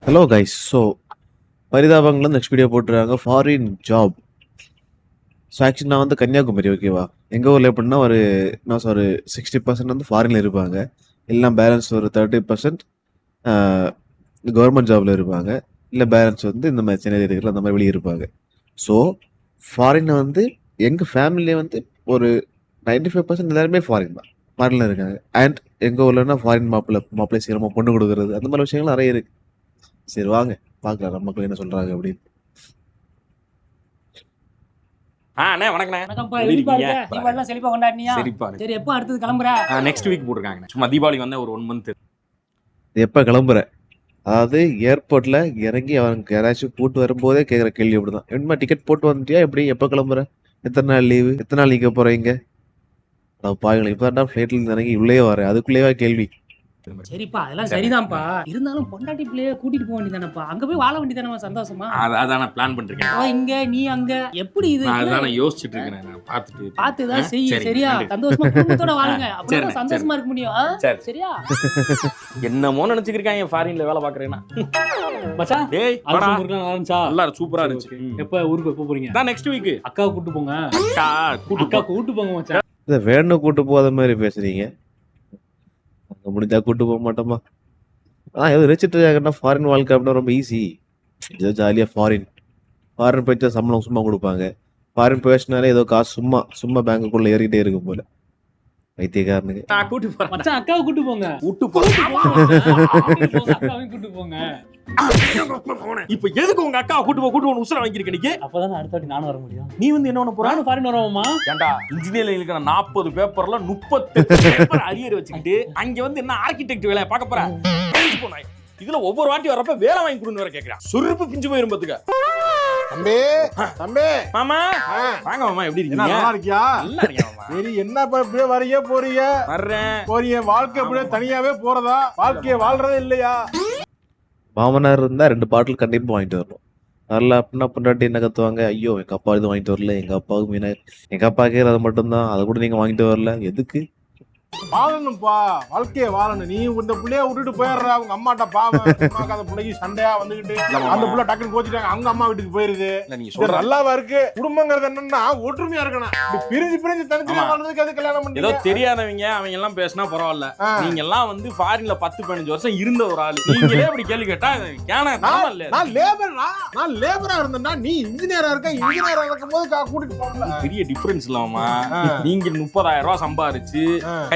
Hello guys. So பரிதாபங்கள்ல next video போட்டுருக்காங்க foreign job. So actually நான் வந்து கன்னியாகுமரி, ஓகேவா? எங்கள் ஊரில் எப்படின்னா ஒரு 60% வந்து ஃபாரினில் இருப்பாங்க. எல்லாம் பேலன்ஸ் ஒரு 30% கவர்மெண்ட் ஜாபில் இருப்பாங்க. இல்லை பேலன்ஸ் வந்து இந்த மாதிரி சென்னையில் இருக்கிற அந்த மாதிரி வெளியே இருப்பாங்க. ஸோ ஃபாரினில் வந்து எங்கள் ஃபேமிலியே வந்து ஒரு 95% எல்லாருமே ஃபாரின் தான், ஃபாரினில் இருக்காங்க. அண்ட் எங்கள் ஊர்லன்னா ஃபாரின் மாப்பிள்ளை சீக்கிரமாக பொண்ணு கொடுக்குறது அந்த மாதிரி விஷயங்கள் நிறைய இருக்குது. சரி வாங்க பார்க்கலாம் நம்ம மக்கள் என்ன சொல்கிறாங்க அப்படின்னு. அண்ணே வணக்கண்ணே. வணக்கம்ப்பா. எப்படி எப்படிப்பா இருக்கீங்க? இருக்க? தீபாவளிலாம் செழிப்பா கொண்டாடினியா? சரிப்பா. சரி, எப்போ அடுத்தது கிளம்புற? நெக்ஸ்ட் வீக் போட்டிருக்காங்க. சும்மா தீபாவளிக்கு வந்தா ஒரு 1 மந்த். எப்போ கிளம்புற? அதாவது ஏர்போர்ட்ல இறங்கி அவங்க யாராச்சும் கூட்டு வரும்போதே கேட்குற கேள்வி அப்படிதான். என்னமா டிக்கெட் போட்டு வந்துட்டியா? எப்படி எப்போ கிளம்புற? எத்தனை நாள் லீவு? எத்தனை நாள் நிற்க போறீங்க? பாருங்களேன், இப்போ தான் ஃப்ளைட்ல இறங்கி உள்ளே வரேன், அதுக்குள்ளேயே கேள்வி. சரிப்பா, அதெல்லாம் சரிதான்ப்பா. இருந்தாலும் பொண்டாட்டி பிள்ளைய கூட்டிட்டு போக வேண்டியதானப்பா. அங்க போய் வாழ வேண்டியதானமா சந்தோஷமா? அதான் நான் பிளான் பண்ணிருக்கேன். அவ இங்க, நீ அங்க, எப்படி இது? அதான் நான் யோசிச்சுட்டு இருக்கேன். நான் பார்த்துதான் செய்ய. சரி, சரியா? நன்றி. சந்தோஷமா குடும்பத்தோட வாழுங்க. அப்பதான் சரி, சந்தோஷமா இருக்க முடியும். சரி. சரியா? என்னமோ நினைச்சுக்கிருக்காங்க ஃபாரின்ல வேலை பாக்குறேன்னா. மச்சான், டேய் அது வாடா. ஊருக்குலாம் நல்லா இருந்துச்சா? நல்லா சூப்பரா இருந்துச்சு. எப்ப ஊருக்கு எப்ப போறீங்க? தான் நெக்ஸ்ட் வீக். அக்காவை கூட்டு போங்க. அக்கா அக்கா கூட்டு போங்க மச்சான். இதை வேணும் கூட்டு போகாத மாதிரி பேசுறீங்க. அங்கே முடிஞ்சா கூட்டு போக மாட்டோமா? எதுவும் நினைச்சிட்டு இருக்காங்கன்னா ஃபாரின் வாழ்க்கை அப்படின்னா ரொம்ப ஈஸி. ஏதோ ஜாலியாக ஃபாரின் போயிட்டு சம்பளம் சும்மா கொடுப்பாங்க. ஃபாரின் போயிடுச்சுனாலே ஏதோ காசு சும்மா சும்மா பேங்குக்குள்ள ஏறிக்கிட்டே இருக்கும் போல வைத்தியக்காரனுக்கு. நான் கூட்டி போறேன். மச்சான், அக்காவை கூட்டு போங்க. கூட்டு போறேன். அக்காவையும் கூட்டு போங்க. இப்ப எதுக்கு உங்க அக்கா கூட்டு உசுர வாங்கிருக்க நீ? அப்பதானே அடுத்த வாட்டி நானும் வர முடியும். நீ வந்து என்ன பண்ண போற? நானும் ஃபாரின் வரவோமா? ஏண்டா இன்ஜினியரிங் இருக்கிற 40 பேப்பர்ல 38 பேப்பர் அரியர் வச்சுக்கிட்டு அங்க வந்து என்ன ஆர்கிடெக்ட் வேலையை பார்க்க போற? இதுல ஒவ்வொரு வாட்டி வரப்ப வேலை வாங்கி கொடுன்னு வேற கேக்குறான். சுருப்பு பிஞ்சு போயிரும் பாத்துக்க. தம்பி மாமா வாங்க மாமா, எப்படி என்ன இருக்கீங்க? நல்லா இருக்கியா? நல்லா இருக்கேன் மாமா. சரி, என்ன இப்படியே வரீங்க போறீங்க வர்றேன். வாழ்க்கை அப்படியே தனியாவே போறதா? வாழ்க்கைய வாழ்றதே இல்லையா? மாமனார் இருந்தா 2 பாட்டில் கண்டிப்பா வாங்கிட்டு வரணும். வரல அப்படின்னா பொண்டாட்டி என்ன கத்துவாங்க, ஐயோ எங்க அப்பா இது வாங்கிட்டு வரல, எங்க அப்பாவுக்கு மீனா, எங்க அப்பாக்கே அதை மட்டும்தான், அதை கூட நீங்க வாங்கிட்டு வரல, எதுக்கு? வாழணும்பா, வாழ்க்கைய வாழணும். நீ இந்த பிள்ளைய விட்டுட்டு போயிடுற அவங்க அம்மாட்ட பாவம். அந்த பிள்ளைக்கு சண்டையா வந்துகிட்டு அந்த பிள்ளை டக்குன்னு கோச்சிட்டாங்க, அவங்க அம்மா வீட்டுக்கு போயிருது. நீங்க இது சொல்ற நல்லாவா இருக்கு? குடும்பங்கிறது என்னன்னா ஒற்றுமையா இருக்கணும். இப்படி பிரிஞ்சு தனித்தனியா வாழ்றதுக்கு அது கல்யாணம் ஏதோ பண்ணி தெரியாதவங்க அவங்க எல்லாம் பேசினா பரவாயில்ல. நீங்க எல்லாம் வந்து ஃபாரின்ல 10-15 வருஷம் இருந்த ஒரு ஆளு, நீங்களே அப்படி கேள்வி கேட்டா நான் லேபரா இருந்தேன்னா நீ இன்ஜினியரா இருக்க. இன்ஜினியரா இருக்கும் போது கூட்டிட்டு போகல. பெரிய டிஃபரன்ஸ் இல்லாமா? நீங்க 30,000 ரூபாய் சம்பாரிச்சு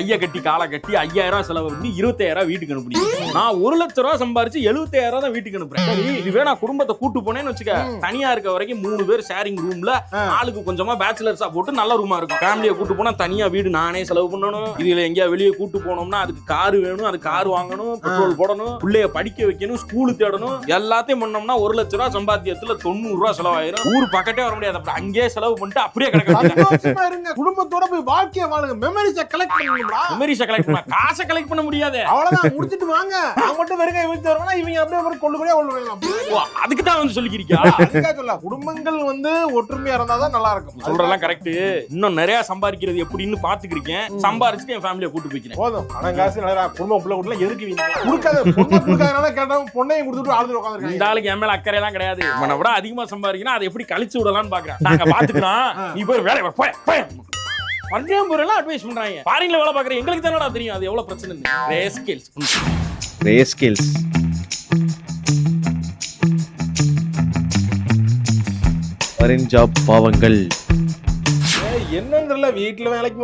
கைய கட்டி காலை கட்டி 5,000 ரூபாய் செலவு பண்ணி 25,000 ரூபாய் வீட்டுக்கு அனுப்புனீங்க. நான் 1 லட்சம் ரூபாய் சம்பாரிச்சு 75,000 ரூபாய் தான் வீட்டுக்கு அனுப்புறேன். இதுவே நான் குடும்பத்தை கூட்டு போனேன்னு வச்சுக்க, தனியா இருக்க வரைக்கும் 3 பேர் ஷேரிங் ரூம்ல ஆளுக்கு கொஞ்சமா பேச்சுலர்ஸா போட்டு நல்ல ரூமா இருக்கும். ஃபேமிலியை கூட்டு போனா தனியா வீடு நானே செலவு பண்ணணும். இதுல எங்கேயா வெளியே கூட்டு போனோம்னா அதுக்கு காரு வேணும், அது கார் வாங்கணும், பெட்ரோல் போடணும், பிள்ளைய படிக்க வைக்கணும், ஸ்கூலு தேடணும். எல்லாத்தையும் பண்ணோம்னா 1 லட்சம் ரூபாய் சம்பாத்தியத்துல 90 ரூபாய் செலவாயிரும். ஊர் பக்கத்தே வர முடியாது. அப்புறம் அங்கேயே செலவு பண்ணிட்டு அப்படியே கிடக்க. குடும்பத்தோட போய் வாழ்க்கைய வாழுங்க. மெமரிஸ கலெக்ட் பண்ணுங்களா? மெமரிஸை கலெக்ட் பண்ண காசை கலெக்ட் பண்ண முடியாது. அவ்வளவுதான், முடிச்சிட்டு வாங்க. நான் மட்டும் வெறுங்க இழுத்து வரணும். இவங்க அப்படியே கொள்ளுபடியா கொள்ளுவாங்க. அதுக்கு தான் வந்து சொல்லிக்கிறீங்க. குடும்பங்கள் வந்து ஒற்றுமையா இருந்தாதான் நல்லா இருக்கும். சொல்றதெல்லாம் கரெக்ட். இன்னும் நிறைய சம்பாதிக்கிறது எப்படின்னு பாத்துக்கிறேன். சம்பாரிச்சுட்டு என் ஃபேமிலியை கூட்டு போய்க்கிறேன். போதும், பணம் காசு நிறைய குடும்பம் புள்ள கூட்டல எதுக்கு கொடுக்காத? கொடுக்காதனால கேட்டவன் பொண்ணையும் கொடுத்துட்டு ஆளுநர் உட்காந்துருக்காங்க. இந்த ஆளுக்கு என் மேல அக்கறை எல்லாம் கிடையாது. இவனை விட அதிகமா சம்பாதிக்கணும், அதை எப்படி கழிச்சு விடலாம்னு பாக்குறேன். நாங்க பாத்துக்கிறோம், நீ போய் வேலை போய் பண்றேன் போறேன் அட்வைஸ் பண்றாங்க. ஃபாரின்ல வேலை பாக்குற எங்களுக்கு தானடா தெரியும் அது எவ்வளவு பிரச்சனை. ரேஸ்கில்ஸ் ஃபாரின் ஜாப் பாவங்கள். என்னன்னு தெரியல, வீட்டுல வேலைக்கு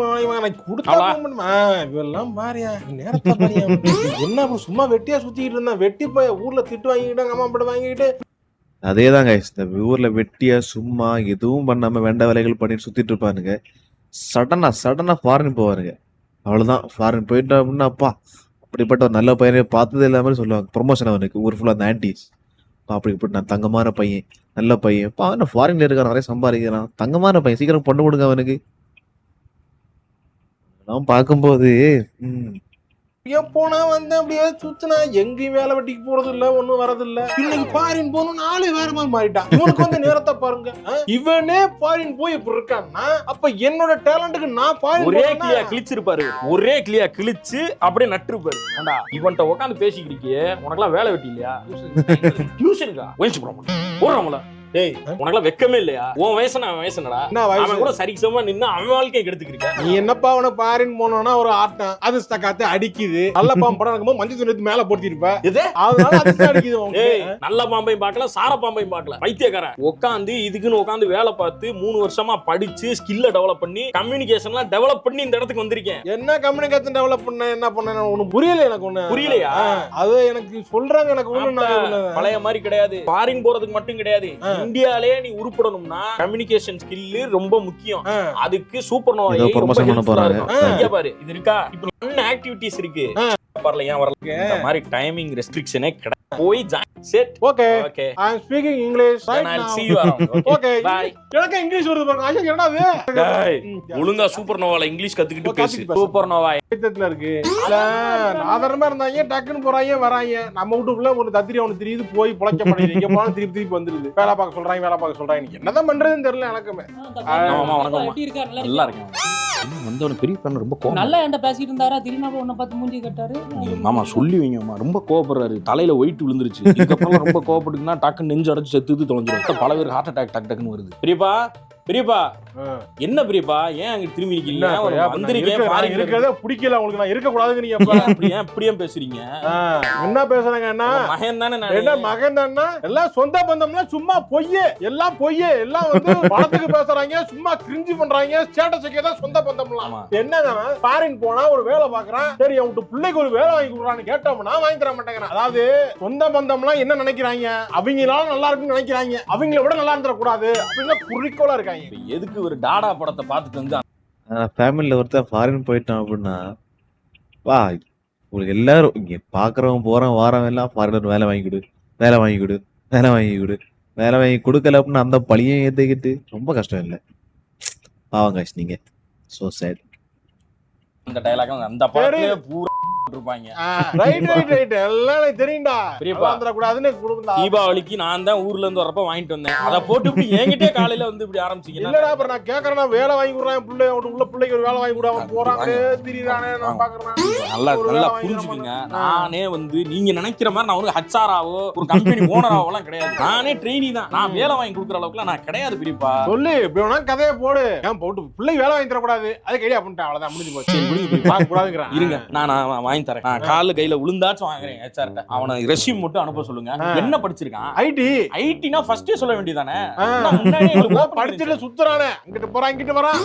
இவெல்லாம் பாரியா நேரத்தை பாரியா. என்ன அப்புறம் சும்மா வெட்டியா சுத்திட்டு இருந்தேன். வெட்டி போய் ஊர்ல திட்டு வாங்கிக்கிட்டாங்க, அம்மா படம் வாங்கிட்டு. அதேதாங்க, இந்த ஊர்ல வெட்டியா சும்மா எதுவும் பண்ணாம வேண்ட வேலைகள் பண்ணிட்டு சுத்திட்டு இருப்பானுங்க. சடனா ஃபாரின் போவாருங்க. அவ்வளவுதான், ஃபாரின் போயிட்டா அப்படின்னா அப்பா அப்படிப்பட்ட ஒரு நல்ல பையனை பார்த்ததே இல்லாம சொல்லுவாங்க. ப்ரொமோஷன் அவனுக்கு ஊர் ஃபுல்லா அந்த ஆன்டிஸ். அப்படி இப்படி நான் தங்கமான பையன், நல்ல பையன், அவன் ஃபாரின்ல இருக்கான், நிறைய சம்பாதிக்கிறான், தங்கமான பையன், சீக்கிரம் பொண்ணு கொடுங்க அவனுக்கு. நான் பார்க்கும்போது எப்போனா வந்து அப்படியே சுத்தினா எங்கேயும் வேலை வெட்டிக்கு போறது இல்ல, ஒண்ணும் வரது இல்ல. இன்னைக்கு ஃபாரின் போகணும், நாளே வேற மாதிரி மாறிட்டான். இவனுக்கு வந்து நேரத்தை பாருங்க. இவனே ஃபாரின் போய் இப்படி இருக்கான்னா அப்ப என்னோட டேலண்ட்டுக்கு நான் ஃபாரின் ஒரே கிளியா கிழிச்சிருப்பாரு, ஒரே கிளியா கிழிச்சு அப்படியே நட்டுருப்பாரு. ஏண்டா இவன்ட்ட உட்காந்து பேசிக்கிட்டு உனக்கெல்லாம் வேலை வெட்டி இல்லையா? டியூஷனுக்கா வயசு போடுறோம்ல. டேய் உனக்கெல்லாம் வெக்கமே இல்லையா? உன் வயசு நான் வயசு என்னடா? அவன் கூட சரிசமா நின்னு அவன் வாழ்க்கையை கெடுத்துக்கிறியா? நீ என்னப்பா உன ஃபாரின் போனோம்னா ஒரு ஆட்டம் அதிர்ஷ்ட காத்து அடிக்குது. நல்ல பாம்பு படம் இருக்கும்போது மஞ்சள் துணி மேல போட்டிருப்ப, அதனால அதிர்ஷ்டம் அடிக்குது. நல்ல பாம்பையும் பார்க்கல, சார பாம்பையும் பார்க்கல. பைத்தியக்காரன் உட்காந்து இதுக்குன்னு உட்காந்து வேலை பார்த்து 3 வருஷமா படிச்சு ஸ்கில்ல டெவலப் பண்ணி கம்யூனிகேஷன்லாம் டெவலப் பண்ணி இந்த இடத்துக்கு வந்திருக்கேன். என்ன கம்யூனிகேஷன் டெவலப் பண்ண என்ன பண்ண ஒண்ணு புரியல எனக்கு. ஒண்ணு புரியலையா? அது எனக்கு சொல்றாங்க, எனக்கு ஒண்ணு பழைய மாதிரி கிடையாது. ஃபாரின் போறதுக்கு மட்டும் கிடையாது, இந்தியாலே நீ உருப்படணும்னா கம்யூனிகேஷன் ஸ்கில் ரொம்ப முக்கியம். அதுக்கு சூப்பர் நோவா பாரு இது இருக்கா. இப்ப என்ன ஆக்டிவிட்டீஸ் இருக்கு வரல, ஏன் வரல? இந்த மாதிரி டைமிங் ரெஸ்ட்ரிக்ஷனே கிடையாது. போய் set. Okay okay, I am speaking English. I will see you around. Okay bye. எனக்கு இங்கிலீஷ் வருது பாருங்க. ஐயா என்னடா இது? டேய் ஒழுங்கா சூப்பர் நோவால இங்கிலீஷ் கத்துக்கிட்டு பேசு. சூப்பர் நோவா இடத்துல இருக்கு. இல்ல சாதாரணமா இருந்தாங்க, டக்குன்னு போறாங்க வராங்க. நம்ம வீட்டுக்குள்ள ஒரு தத்திரி அவனுக்கு தெரியுது, போய் புழைக்க மாட்டேங்குது. இங்க போனா திருப்பி வந்துருது. வேலை பார்க்க சொல்றாங்க, வேலை பார்க்க சொல்றாங்க. என்னதான் பண்றதுன்னு தெரியல எனக்குமே. ஆமா வணக்கம். எப்படி இருக்காரு? நல்லா இருக்கேன். வந்தவன பெரிய பண்ண ரொம்ப கோவம். நல்லா என்கிட்ட பேசிட்டு இருந்தாரா, திரும்ப உன்னை பார்த்து மூஞ்சி கட்டாரு. மாமா சொல்லுவீங்கம்மா, ரொம்ப கோவப்படுறாரு. தலையில ஒயிட் விழுந்துருச்சு. இதுக்கப்புறம் ரொம்ப கோவப்பட்டுனா டக்குன்னு நெஞ்சு அடைச்சு செத்து தொலைஞ்சிடும். பல பேர் ஹார்ட் அட்டாக் டக்குன்னு வருது. பெரியப்பா பெரியப்பா என்ன பெரியப்பா, ஏன் அங்க திரும்பி நிக்கீங்க? இருக்கிறத பிடிக்கல உங்களுக்கு, நான் இருக்க கூடாதுன்னு நீங்க எப்படியே பேசுறீங்க? என்ன பேசுறாங்க? என்ன மகன் தானே? என்ன மகன் தானே? எல்லாம் சொந்த பந்தம்னா சும்மா பொய்யே, எல்லாம் பொய்யே. எல்லாம் வந்து பணத்துக்கு பேசுறாங்க, சும்மா கிரிஞ்சி பண்றாங்க. ஸ்டேட்டஸ் தான் சொந்த பந்தம்லாம். என்னங்க ஃபாரின் போனா ஒரு வேலை பாக்குறான், சரி அவன் பிள்ளைக்கு ஒரு வேலை வாங்கி கொடுறான்னு கேட்டோம்னா வாங்கி தர மாட்டேங்கிறான். அதாவது சொந்த பந்தம்லாம் என்ன நினைக்கிறாங்க, அவங்களால நல்லா இருக்குன்னு நினைக்கிறாங்க, அவங்கள விட நல்லா இருந்துட கூடாது அப்படின்னு குறிக்கோளா இருக்காங்க. எதுக்கு ஒரு டாடா படத்தை பார்த்துட்டு வந்து ஃபேமிலியில் ஒருத்தர் ஃபாரின் போயிட்டான் அப்படின்னா வா உங்களுக்கு எல்லாரும் இங்கே பார்க்குறவன் போகிறவன் வாரவன் எல்லாம் ஃபாரினர் வேலை வாங்கி கொடு, வேலை வாங்கி கொடு, வேலை வாங்கி கொடு, வேலை வாங்கி கொடுக்கல அப்படின்னு அந்த பழியும் ஏற்றிக்கிட்டு ரொம்ப கஷ்டம் இல்லை. பாவங்க நீங்கள் ஸோ சேட். அந்த டைலாக் அந்த பாட்டுலயே பூரா இருப்பாங்க. ரைட் ரைட் ரைட் எல்லாம் தெரியும்டா. வந்துட கூடாதுன்னு தீபாவளிக்கு நான் தான் ஊர்ல இருந்து வரப்ப வாங்கிட்டு வந்தேன். அத போட்டு இப்படி என்கிட்டே காலையில வந்து இப்படி ஆரம்பிச்சீங்க. இல்லடா அப்புறம் நான் கேக்குறேன், வேலை வாங்கி கொடுறேன் பிள்ளை உள்ள பிள்ளைக்கு ஒரு வேலை வாங்கி கொடுறாங்க போறாங்க திரிறானே நான் பாக்குறேன். நல்லா நல்லா புரிஞ்சுக்கங்க. நானே வந்து நீங்க நினைக்கிற மாதிரி நான் ஒரு ஹச்ஆராவோ ஒரு கம்பெனி ஓனராவோ எல்லாம் கிடையாது. நானே ட்ரெயினி தான். நான் வேலை வாங்கி கொடுக்குற அளவுக்கு நான் கிடையாது. பெரியப்பா சொல்லு இப்படி வேணா கதையை போடு. ஏன் போட்டு பிள்ளை வேலை வாங்கி தர கூடாது அதுக்கு ஐடியா பண்ணிட்டேன். அவ்வளவுதான் முடிஞ்சு போச்சு. வாங்க கூடாதுங்கிறேன். இருங்க நான் வாங்கி தரேன். கால கையில விழுந்தாச்சும் வாங்குறேன். ஹெச்ஆர்ட்ட அவனை ரெஸ்யூம் மட்டும் அனுப்ப சொல்லுங்க. என்ன படிச்சிருக்கான்? ஐடினா ஃபர்ஸ்டே சொல்ல வேண்டியதானே. முன்னாடியே படிச்சிட்டு சுத்துறானே, இங்கிட்டு போறான் இங்கிட்டு வரான்.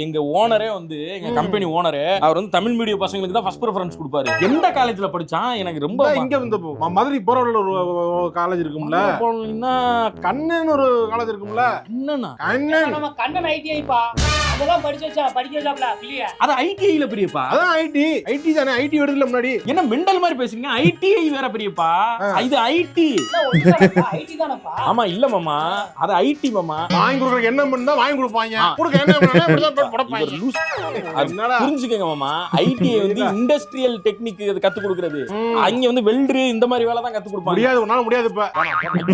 எங்க ஓனரே வந்து எங்க கம்பெனி ஓனரே அவர் வந்து தமிழ் மீடியம் பசங்களுக்கு தான் ஃபர்ஸ்ட் பிரெஃபரன்ஸ் கொடுப்பாரு. எந்த காலேஜ்ல படிச்சான்? எனக்கு ரொம்ப இங்க வந்து மதுரை போறவள்ள ஒரு காலேஜ் இருக்கும்ல, கண்ணன் ஒரு காலேஜ் இருக்கும்ல. என்னன்னா கண்ணன் ஐடிஐ பா, அதெல்லாம் படிச்சாப்ல இல்லையா? அது ஐடிஐல பெரியப்பா. அதான் ஐடி தானே. ஐடி வருதுல முன்னாடி. என்ன மெண்டல் மாதிரி பேசுறீங்க? ஐடிஐ வேற பெரியப்பா. இது ஐடி. ஐடி தானப்பா. ஆமா இல்ல மாமா, அது ஐடி மாமா. வாங்கி கொடுக்கறதுக்கு என்ன பண்ணா வாங்கி கொடுப்பாங்க. கொடுக்க என்ன பண்ணா இப்படி தான் போடப்பாங்க. என்னடா புரிஞ்சுக்கங்க மாமா. ஐடி வந்து இண்டஸ்ட்ரியல் டெக்னிக் கத்து கொடுக்கிறது. அங்க வந்து வெல்டர் இந்த மாதிரி வேலை தான் கத்து கொடுப்பாங்க. முடியாது உன்னால முடியாது இப்ப.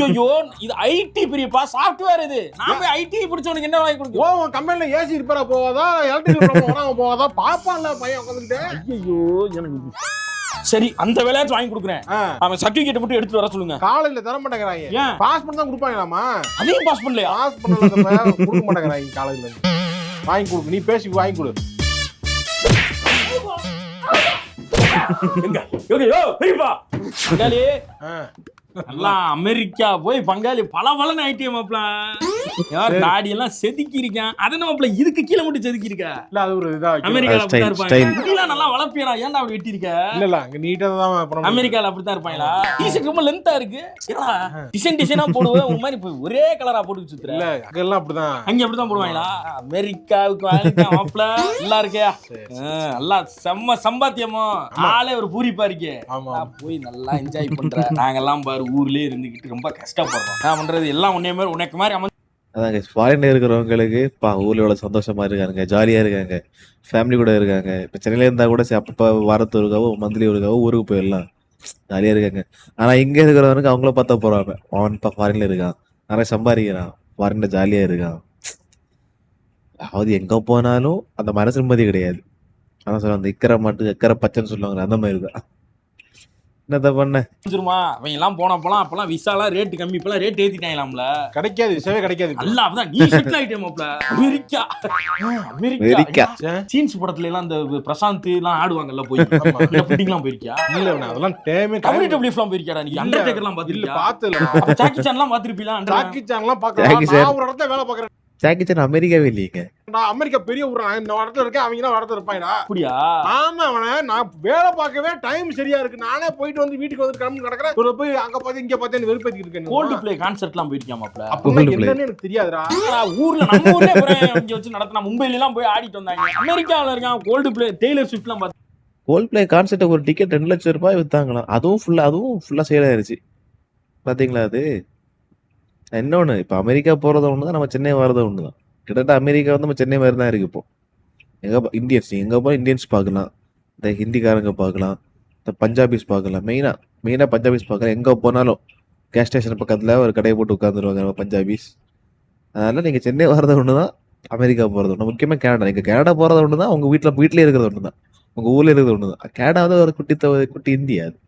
ஐயோ இது ஐடி பெரியப்பா, சாஃப்ட்வேர் இது. நான் போய் ஐடி படிச்சவனுக்கு என்ன வாங்கி கொடுக்க? ஓ கம்பெனில ஏசி ரிப்பேரா போவாதா, எலக்ட்ரிக்கல் ப்ராப்ளம் போவாதா பாப்பான்ல பையன் உட்கார்ந்துட்டு. ஐயோ எனக்கு சரி அந்த வேலையாச்சும் வாங்கி கொடுக்குறேன். அவன் சர்டிபிகேட் மட்டும் எடுத்து வர சொல்லுங்க. காலேஜ்ல தர மாட்டேங்கறாங்க. பாஸ் பண்ண தான் கொடுப்பாங்களாமா? அதையும் பாஸ் பண்ணலையா? பாஸ் பண்ணல கொடுக்க மாட்டேங்கறாங்க காலேஜ்ல. வாங்கி கொடு, நீ பேசி வாங்கி கொடு. எங்க யோ பெரியப்பா பங்காளி எல்லாம் அமெரிக்கா போய் பங்காளி பல ஐடிஎம் மாப்ள யார் தாடி எல்லாம் செதுக்கி இருக்கான். அத மாப்ள இதுக்கு கீழ மட்டும் செதுக்கி இருக்க. இல்ல அது ஒரு இதா அமெரிக்கால அப்படிதான் இருப்பாங்க. இதெல்லாம் நல்லா வளப்பியடா, ஏன்டா அப்படி வெட்டி இருக்க? இல்ல அங்க நீட்டா தான் அப்புறம் அமெரிக்கால அப்படிதான் இருப்பாங்களா? டீஷர்ட் ரொம்ப லெந்தா இருக்கு. ஏடா டிசைனா போடுவே ஒரு மாதிரி ஒரே கலரா போட்டு சுத்துற. இல்ல அங்க எல்லாம் அப்படிதான். அங்க அப்படிதான் போடுவாங்களா? அமெரிக்காவுக்கு வாங்க மாப்ள நல்லா இருக்கே. நல்லா செம்ம சம்பாத்தியமோ. ஆளே ஒரு பூரிப்பா இருக்கே. போய் நல்லா என்ஜாய் பண்ற. நாங்க எல்லாம் பாரு ஊர்லயே இருந்துகிட்டு ரொம்ப கஷ்டப்படுறோம். நான் பண்றது எல்லாம் உன்னைய மாதிரி உனக்கு மாதிரி அதாங்க ஃபாரின்ல இருக்கிறவங்களுக்கு ஊர்ல எவ்வளவு சந்தோஷமா இருக்காங்க, ஜாலியா இருக்காங்க, ஃபேமிலி கூட இருக்காங்க. இப்ப சென்னையில இருந்தா கூட சரி அப்பப்ப வாரத்து ஒருக்காவோ மந்த்லி ஒருக்காவோ ஊருக்கு போயிடலாம், ஜாலியா இருக்காங்க. ஆனா இங்க இருக்கிறவனுக்கு அவங்கள பார்த்தா போறாங்க, அவன் ஃபாரின்ல இருக்கான், நிறைய சம்பாதிக்கிறான், ஃபாரின்ல ஜாலியா இருக்கான். அதாவது எங்க போனாலும் அந்த மனசு நிம்மதி கிடையாது. அதான் சொல்லுவாங்க அந்த இக்கரை மாட்டு எக்கரை பச்சைன்னு சொல்லுவாங்க, அந்த மாதிரி தான். என்னத்த பண்ண தெரிஞ்சிருமா அவன் எல்லாம் போனப்பலாம் அப்பெல்லாம் விசாலாம் ரேட் கம்மி, இப்பெல்லாம் ரேட் ஏத்திட்டாங்களாம்ல. கிடைக்காது, விசாவே கிடைக்காது. நல்லா அப்பதான் நீ செட்டில் ஆயிட்டேமாப்ல. America America. சீன்ஸ் படத்துல எல்லாம் இந்த பிரசாந்த் எல்லாம் ஆடுவாங்கல்ல, போய் புட்டிங்லாம் போயிருக்கியா? இல்ல அதெல்லாம் டைமே WWF எல்லாம் போயிருக்கியாடா நீ? அண்டர்டேக்கர்லாம் இல்ல பாத்திருக்கியா? பாத்துல ஜாக்கி சான் எல்லாம் பாத்திருப்பீங்களா? ஜாக்கி சான்லாம் பார்க்கலாம். Jackie Chan. நான் ஒரு இடத்துல வேலை பார்க்கறேன். ஜாக்கி சான் அமெரிக்காவே இல்லைங்க. நான் அமெரிக்கா பெரிய ஊர், நான் இந்த இடத்துல இருக்கேன், அவங்க தான் இடத்துல இருப்பாங்கடா. அப்படியா? ஆமா, அவனை நான் வேலை பார்க்கவே டைம் சரியா இருக்கு. நானே போயிட்டு வந்து வீட்டுக்கு வந்து கிளம்பி கிடக்குறேன். ஒரு போய் அங்க பார்த்து இங்க பார்த்து வெறுப்பேத்திட்டு இருக்கேன். கோல்டு பிளே கான்சர்ட்லாம் போயிருக்கியாமாப்ல? அப்ப என்னன்னு எனக்கு தெரியாதுடா. ஊர்ல நம்ம ஊர்ல இங்க வச்சு நடத்தினா மும்பைல எல்லாம் போய் ஆடிட்டு வந்தாங்க. அமெரிக்காவுல இருக்கான் கோல்டு பிளே, டெய்லர் ஸ்விஃப்ட் எல்லாம் பார்த்து. கோல்ட் பிளே கான்சர்ட் ஒரு டிக்கெட் 2 லட்சம் ரூபாய் வித்தாங்களாம். அதுவும் ஃபுல்லா சேல் ஆயிருச்சு. பாத்தீங்களா அது? இன்னொன்னு இப்ப அமெரிக்கா போறது ஒண்ணுதான், நம்ம சென்னை வர்றது ஒண்ணுதான். கிட்டத்தட்ட அமெரிக்கா வந்து நம்ம சென்னை மாதிரி தான் இருக்கு இப்போ. இந்தியன்ஸ் எங்க போய் இந்தியன்ஸ் பார்க்கலாம், இந்த ஹிந்திக்காரங்க பார்க்கலாம், இந்த பஞ்சாபிஸ் பார்க்கலாம். மெயினா பஞ்சாபிஸ் பார்க்கலாம். எங்க போனாலும் கேஸ் ஸ்டேஷன் பக்கத்துல ஒரு கடையை போட்டு உட்காந்துருவாங்க நம்ம பஞ்சாபிஸ். அதனால நீங்க சென்னை வர்றது ஒண்ணுதான், அமெரிக்கா போறது ஒண்ணு. முக்கியமா கனடா. நீங்க கனடா போறது ஒண்ணுதான், உங்க வீட்லயே இருக்கிறது ஒண்ணுதான், உங்க ஊர்ல இருக்கிறது ஒண்ணுதான். கனடா வந்து ஒரு குட்டி இந்தியா. அது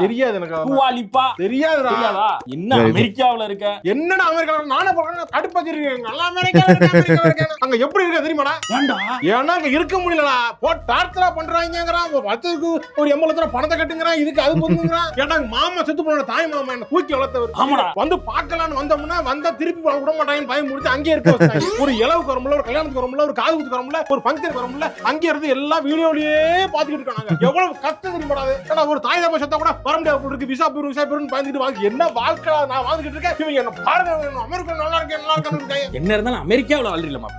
தெரியாது எனக்கு. குவாலிப்பா தெரியாதுடா. தெரியாதா? என்ன அமெரிக்காவுல இருக்க? என்னடா அமெரிக்கால நானே போறேன், கடுப்பாத்தி இருக்கேன். நல்லா அமெரிக்கால இருக்கேன். அங்க எப்படி இருக்கு தெரியுமாடா? ஏன்டா? ஏன்னா அங்க இருக்க முடியலடா. போட் டார்ச்சரா பண்றாங்கங்கறான். வருஷத்துக்கு ஒரு 80 லட்சம் பணத்தை கட்டுங்கறான். இதுக்கு அது பொண்ணுங்கறான். ஏன்னா மாமா செத்து போன தாய் மாமா என்ன தூக்கி வளர்த்தவர். ஆமாடா. வந்து பார்க்கலாம்னு வந்தோம்னா வந்தா திருப்பி விட மாட்டாங்கன்னு பயம் முடிச்சு அங்கே இருக்க வச்சாங்க. ஒரு இலவுக்கு வரமுல, ஒரு கல்யாணத்துக்கு வரமுல, ஒரு காது குத்துக்கு வரமுல, ஒரு ஃபங்க்ஷனுக்கு வரமுல, அங்கே இருந்து எல்லா வீடியோலயே பாத்துக்கிட்டு இருக்காங்க. எவ்வளவு கஷ்டம் தெரியுமாடா? ஏன்னா ஒரு தாய் தப்ப செத்தா கூட வர முடியாது. விசா பெரும் பயந்துட்டு வாழ்க்கை என்ன வாழ்க்கை நான் வாழ்ந்துட்டு இருக்கேன். இவங்க என்ன பாருங்க, அமெரிக்கா நல்லா இருக்கேன், நல்லா இருக்கேன். என்ன இருந்தாலும் அமெரிக்காவுல வாழ்றீங்களா?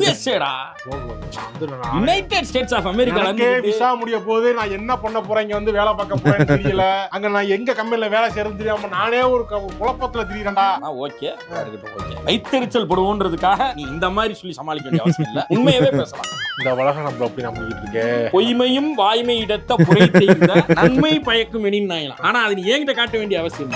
யுஎஸ்ஏடா, United States of America. Visa முடிய போது நான் என்ன பண்ண போறேன், இங்க வந்து வேலை பார்க்க போறேன்னு தெரியல. அங்க நான் எங்க கம்பெனில வேலை செய்யறது தெரியாம நானே ஒரு குழப்பத்துல திரியறேன்டா. Okay, okay. வைத்தறிச்சல் படுவோன்றதுக்காக நீ இந்த மாதிரி சொல்லி சமாளிக்க வேண்டிய அவசியம் இல்ல. உண்மையவே பேசலாம். இந்த உலகம் நம்ம அப்படி நம்பிக்கிட்டு இருக்கு. பொய்மையும் வாய்மை இடத்த புரை செய்த நன்மை பயக்கும் எனின் நாயலாம். ஆனா அது நீ என்கிட்ட காட்ட வேண்டிய அவசியம்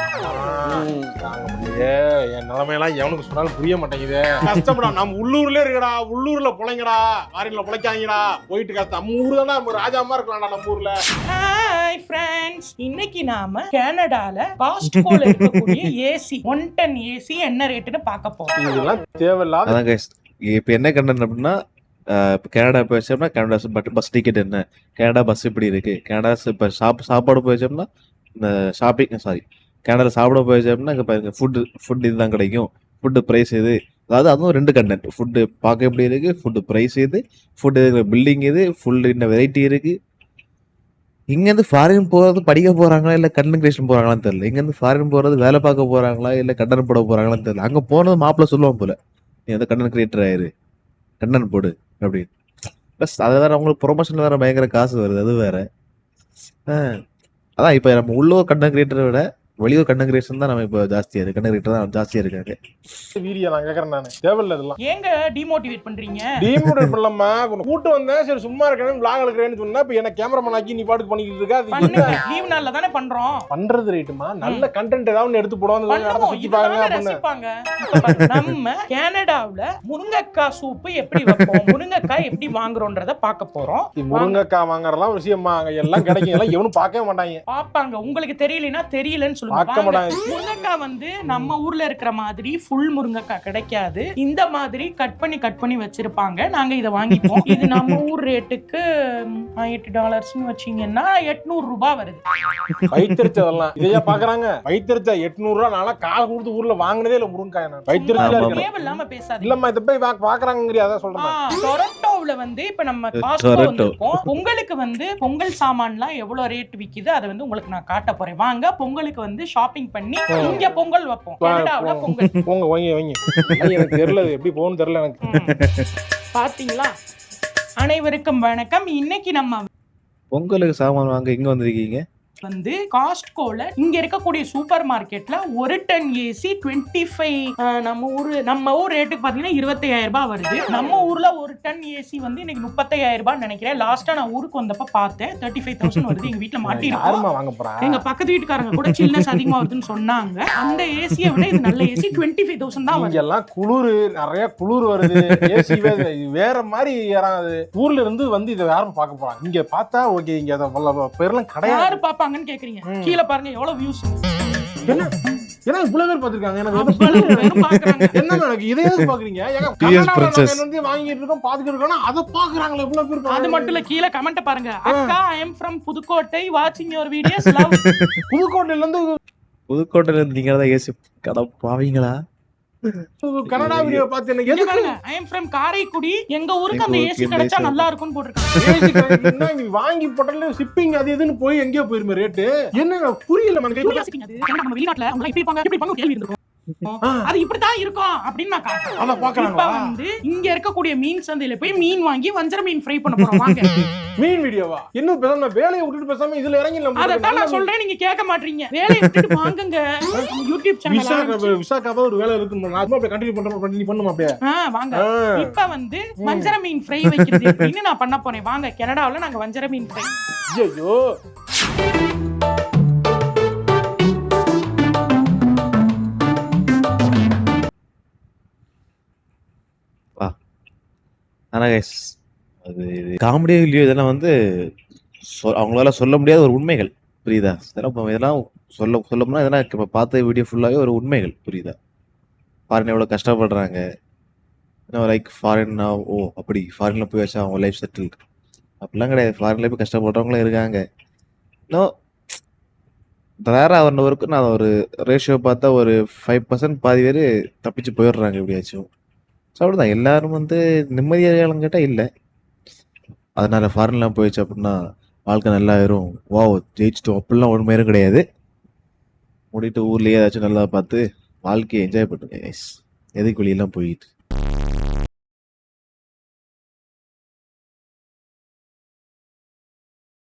என் நிலைமையெல்லாம் எவனுக்கு சொன்னாலும் புரிய மாட்டேங்குது. கஷ்டப்படா. நம்ம உள்ளூர்ல இருக்கடா, உள்ளூர்ல பொழைங்கடா, ஃபாரின்ல பொழைக்காங்கடா. போயிட்டு கஷ்டம். நம்ம ஊர் தானே நம்ம ராஜாமா இருக்கலாம்டா நம்ம ஊர்ல. ஹாய் ஃப்ரெண்ட்ஸ், இன்னைக்கு நாம கனடால காஸ்ட்கோல இருக்கக்கூடிய ஏசி 110 ஏசி என்ன ரேட்னு பார்க்க போறோம். இதெல்லாம் தேவையில்லாத. அதான் guys, இப்ப என்ன கண்டென்ட் அப்படின்னா, இப்போ கனடா போயிச்சோம்னா கனடா பஸ் டிக்கெட் என்ன, கனடா பஸ் இப்படி இருக்கு, கனடா இப்போ சாப்பாடு போயிச்சோம்னா இந்த கனடாவில் சாப்பிட போயிச்சோம்னா இங்கே பாருங்க ஃபுட் இதுதான் கிடைக்கும், ஃபுட்டு ப்ரைஸ் இது. அதாவது அதுவும் 2 கண்டென்ட். ஃபுட்டு பார்க்க எப்படி இருக்கு, ஃபுட்டு ப்ரைஸ் இது, ஃபுட்டு பில்டிங் இது, ஃபுல் இன்னும் வெரைட்டி இருக்கு. இங்கேருந்து ஃபாரின் போகிறது படிக்க போகிறாங்களா இல்லை கண்டென்ட் கிரியேஷன் போகிறாங்களான்னு தெரியல. இங்கேருந்து ஃபாரின் போகிறது வேலை பார்க்க போகிறாங்களா இல்லை கண்டென்ட் போட போகிறாங்களான்னு தெரியல. அங்கே போனது மாப்பிள்ள சொல்லுவான் போல, நீ வந்து கண்டென்ட் கிரியேட்டர் ஆயிரு, கண்டென்ட் போடு அப்படின்னு. ப்ளஸ் அது வேற அவங்களுக்கு ப்ரொமோஷன் வேற பயங்கர காசு வருது, அது வேற. அதான் இப்போ நம்ம உள்ளூர் கண்டென்ட் கிரியேட்டரை விட வெளியூர் கண்டென்ட் கிரியேஷன் தான் நம்ம இப்போ ஜாஸ்தியா இருக்கு, கண்டென்ட் கிரியேட்டர் தான் ஜாஸ்தியா இருக்காங்க. வீடியோ நான் கேக்குறேன், நானு தேவையில்ல இதெல்லாம். ஏங்க டிமோட்டிவேட் பண்றீங்க? டிமோட்டிவேட் பண்ணலாமா? கூட்டு வந்தேன், சரி சும்மா இருக்கேன் vlog எடுக்கறேன்னு சொன்னா இப்ப என்ன கேமராமேன் ஆக்கி நீ பாட்டுக்கு பண்ணிட்டு இருக்க. அது பண்ணுங்க, லீவ் நாள்ல தானே பண்றோம். பண்றது ரைட்டுமா, நல்ல கண்டென்ட் ஏதாவது ஒன்னு எடுத்து போடுவாங்க, நடந்து சுத்தி பாருங்க அப்படின்னு ரசிப்பாங்க. நம்ம கனடாவுல முருங்கைக்காய் சூப் எப்படி வைப்போம், முருங்கைக்காய் எப்படி வாங்குறோம்ன்றத பார்க்க போறோம். முருங்கைக்காய் வாங்குறலாம் விஷயமா அங்க எல்லாம் கிடைக்கும், எல்லாம் எவனும் பார்க்கவே மாட்டாங்க. பாப்பாங்க, உங்களுக்கு தெரியலனா தெரியலன்னு பார்க்க சொல்லுவாங்க. மாட்டாங்க. முருங்கைக்காய் வந்து நம்ம ஊர்ல இருக்கிற மாதிரி ஃபுல் முருங்கைக்காய் கிடைக்காது. இந்த மாதிரி கட் பண்ணி வச்சிருப்பாங்க. நாங்க இதை வாங்கிப்போம். இது நம்ம ஊர் ரேட்டுக்கு $8 வச்சீங்கன்னா 800 ரூபாய் வருது. வைத்திருச்சதெல்லாம் இதையா பாக்குறாங்க. வைத்திருச்ச 800 ரூபாய் நாளா கால கொடுத்து ஊர்ல வாங்கினதே இல்ல முருங்கைக்காய். நான் வைத்திருச்சல இருக்கேன் தேவையில்லாம பேசாதீங்க. இல்லம்மா, இத போய் பாக்குறாங்கங்கறி அத சொல்றேன். டொரண்டோவுல வந்து இப்ப நம்ம காஸ்ட்கோ வந்திருக்கோம். உங்களுக்கு வந்து பொங்கல் சாமான்லாம் எவ்வளவு ரேட் விக்குது அதை வந்து உங்களுக்கு நான் காட்ட போறேன். வாங்க பொங்கலுக்கு வந்து ஷாப்பிங் பண்ணி இங்க பொங்கல் வைப்போம். கனடாவுல பொங்கல் போங்க வாங்க. எனக்கு தெரியல எப்படி போகணும்னு தெரியல எனக்கு. பாத்தீங்களா? அனைவருக்கும் வணக்கம். இன்னைக்கு நம்ம பொங்கலுக்கு சாமான் வாங்க இங்க வந்திருக்கீங்க. வந்து காஸ்ட்கோல இங்க இருக்கக்கூடிய சூப்பர் மார்க்கெட்ல ஒரு டன் ஏசி 25 நம்ம ஊர் ரேட்டுக்கு பாத்தீங்கன்னா 25,000 ரூபாய் வருது. நம்ம ஊர்ல ஒரு டன் ஏசி வந்து இன்னைக்கு 35,000 ரூபாய் நினைக்கிறேன். லாஸ்டா நான் ஊருக்கு வந்தப்ப பார்த்தேன் 35,000 வருது. எங்க வீட்டுல மாட்டிருக்கோம். யாருமா வாங்க போறா? எங்க பக்கத்து வீட்டுக்காரங்க கூட சில்னஸ் அதிகமா வருதுன்னு சொன்னாங்க. அந்த ஏசியை விட இது நல்ல ஏசி 25,000 தான் வருது. இங்கெல்லாம் குளிர், நிறைய குளிர் வருது. ஏசி வேற மாதிரி யாராவது ஊர்ல இருந்து வந்து இதை யாரும் பார்க்க போறாங்க. இங்க பார்த்தா ஓகே, இங்க பேர்லாம் கிடையாது. யாரு பாப்பாங்கன்னு கேக்குறீங்க? கீழே பாருங்க எவ்வளவு வியூஸ். ஏன்னா இவ்வளவு பேர் பாத்துருக்காங்க. எனக்கு என்ன எனக்கு இதே பாக்குறீங்க? வந்து வாங்கிட்டு இருக்கோம், பாத்துக்கிட்டு இருக்கோம், அதை பாக்குறாங்களே இவ்வளவு பேர். அது மட்டும் இல்ல, கீழே கமெண்ட் பாருங்க. அக்கா ஐ எம் ஃப்ரம் புதுக்கோட்டை, வாட்சிங் யுவர் வீடியோஸ், லவ். புதுக்கோட்டையில இருந்து நீங்க தான் ஏசி கடை பாவீங்களா? கனடா வீடியோ பார்த்து எனக்கு எதுக்கு? ஐ எம் ஃப்ரம் காரைக்குடி, எங்க ஊருக்கு அந்த ஏசி கிடைச்சா நல்லா இருக்கும்னு போட்டுருக்காங்க. நீ வாங்கி போட்டல ஷிப்பிங் அது இதுன்னு போய் எங்கேயோ போயிருமே ரேட்டு. என்ன புரியல எனக்கு. நம்ம வெளிநாட்டுல அவங்க எப்படி இருப்பாங்க கேள்வி இருக்கும். அது இப்படிதான் இருக்கும் அப்படின்னு நான் காட்டுறேன். அத பாக்குறாங்க. இப்ப வந்து இங்க இருக்கக்கூடிய மீன் சந்தையில போய் மீன் வாங்கி வஞ்சர மீன் ஃப்ரை பண்ண போறோம். வாங்க. மீன் வீடியோவா? இன்னும் பேசாம வேலையை விட்டுட்டு பேசாம இதுல இறங்கிடலாம். அதத்தான் நான் சொல்றேன், நீங்க கேட்க மாட்டீங்க. வேலையை விட்டுட்டு வாங்குங்க. யூடியூப் சேனல் விசாக்காவா ஒரு வேலை இருக்கு. நான் அப்படியே கண்டினியூ பண்ணுமா அப்படியே? வாங்க. இப்ப வந்து வஞ்சர மீன் ஃப்ரை வைக்கிறது அப்படின்னு நான் பண்ண போறேன். வாங்க. கனடாவுல நாங்க வஞ்சர மீன் ஃப்ரை. ஐயோ, ஆனா கைஸ், அது காமெடியோ இல்லையோ, இதெல்லாம் வந்து அவங்களால சொல்ல முடியாத ஒரு உண்மைகள், புரியுதா? இதெல்லாம் சொல்லணும்னா இதெல்லாம் இப்போ பார்த்த வீடியோ ஃபுல்லாகவே ஒரு உண்மைகள், புரியுதா? ஃபாரின் எவ்வளோ கஷ்டப்படுறாங்க, லைக் ஃபாரின் அப்படி ஃபாரினில் போய் வச்சா அவங்க லைஃப் செட்டில் அப்படிலாம் கிடையாது. ஃபாரினில் போய் கஷ்டப்படுறவங்களும் இருக்காங்க. இன்னும் வேற அவருக்கு நான் ஒரு ரேஷியோ பார்த்தா ஒரு 5% பாதி பேர் தப்பிச்சு போயிடுறாங்க எப்படியாச்சும். ஸோ அப்படிதான் எல்லாரும் வந்து நிம்மதியாக கேட்டால் இல்லை. அதனால ஃபாரின்லாம் போயிடுச்சு அப்படின்னா வாழ்க்கை நல்லா ஆயிரும், ஜெயிச்சிட்டோம் அப்படிலாம் உண்மையும் கிடையாது. மூடிட்டு ஊர்லேயே ஏதாச்சும் நல்லா பார்த்து வாழ்க்கையை என்ஜாய் பண்ணுங்க கைஸ். எதுக்கு வெளியெல்லாம் போயிட்டு